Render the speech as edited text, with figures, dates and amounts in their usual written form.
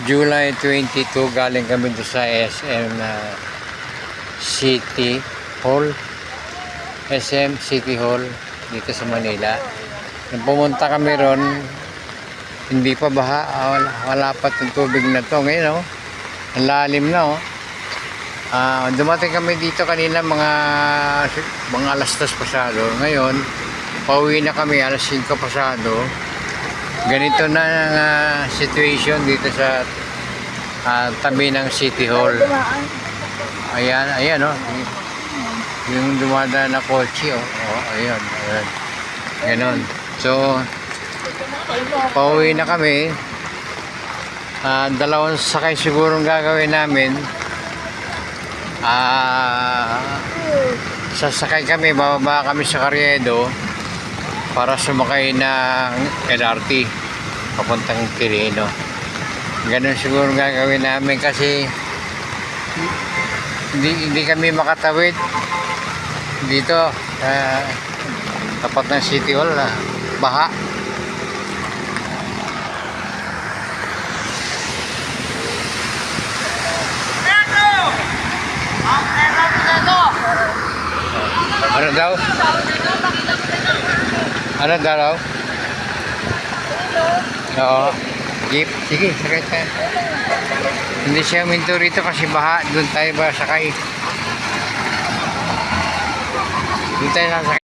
July 22, galing kami doon sa SM City Hall. SM City Hall dito sa Manila. Nung pumunta kami ron, hindi pa baha, wala pa yung tubig na to. Ngayon, ang lalim na. Dumating kami dito kanina mga alas 2 pasado. Ngayon, pauwi na kami alas 5 pasado. Ganito na ang situation dito sa tabi ng City Hall. Ayan yung dumadaan na kotse, ayan. Ganon. So, pauwi na kami. Dalawang sakay siguro gagawin namin. Sasakay kami, bababa kami sa Carriedo para sumakay ng LRT papuntang Quirino. Ganon siguro gagawin namin kasi hindi kami makatawid dito tapat ng City Hall, baha. Ano daw? Ano daw? Oo. Jeep. Sige, sakay tayo. Hindi siya minto rito kasi baha. Doon tayo ba sakay? Doon tayo sasakay.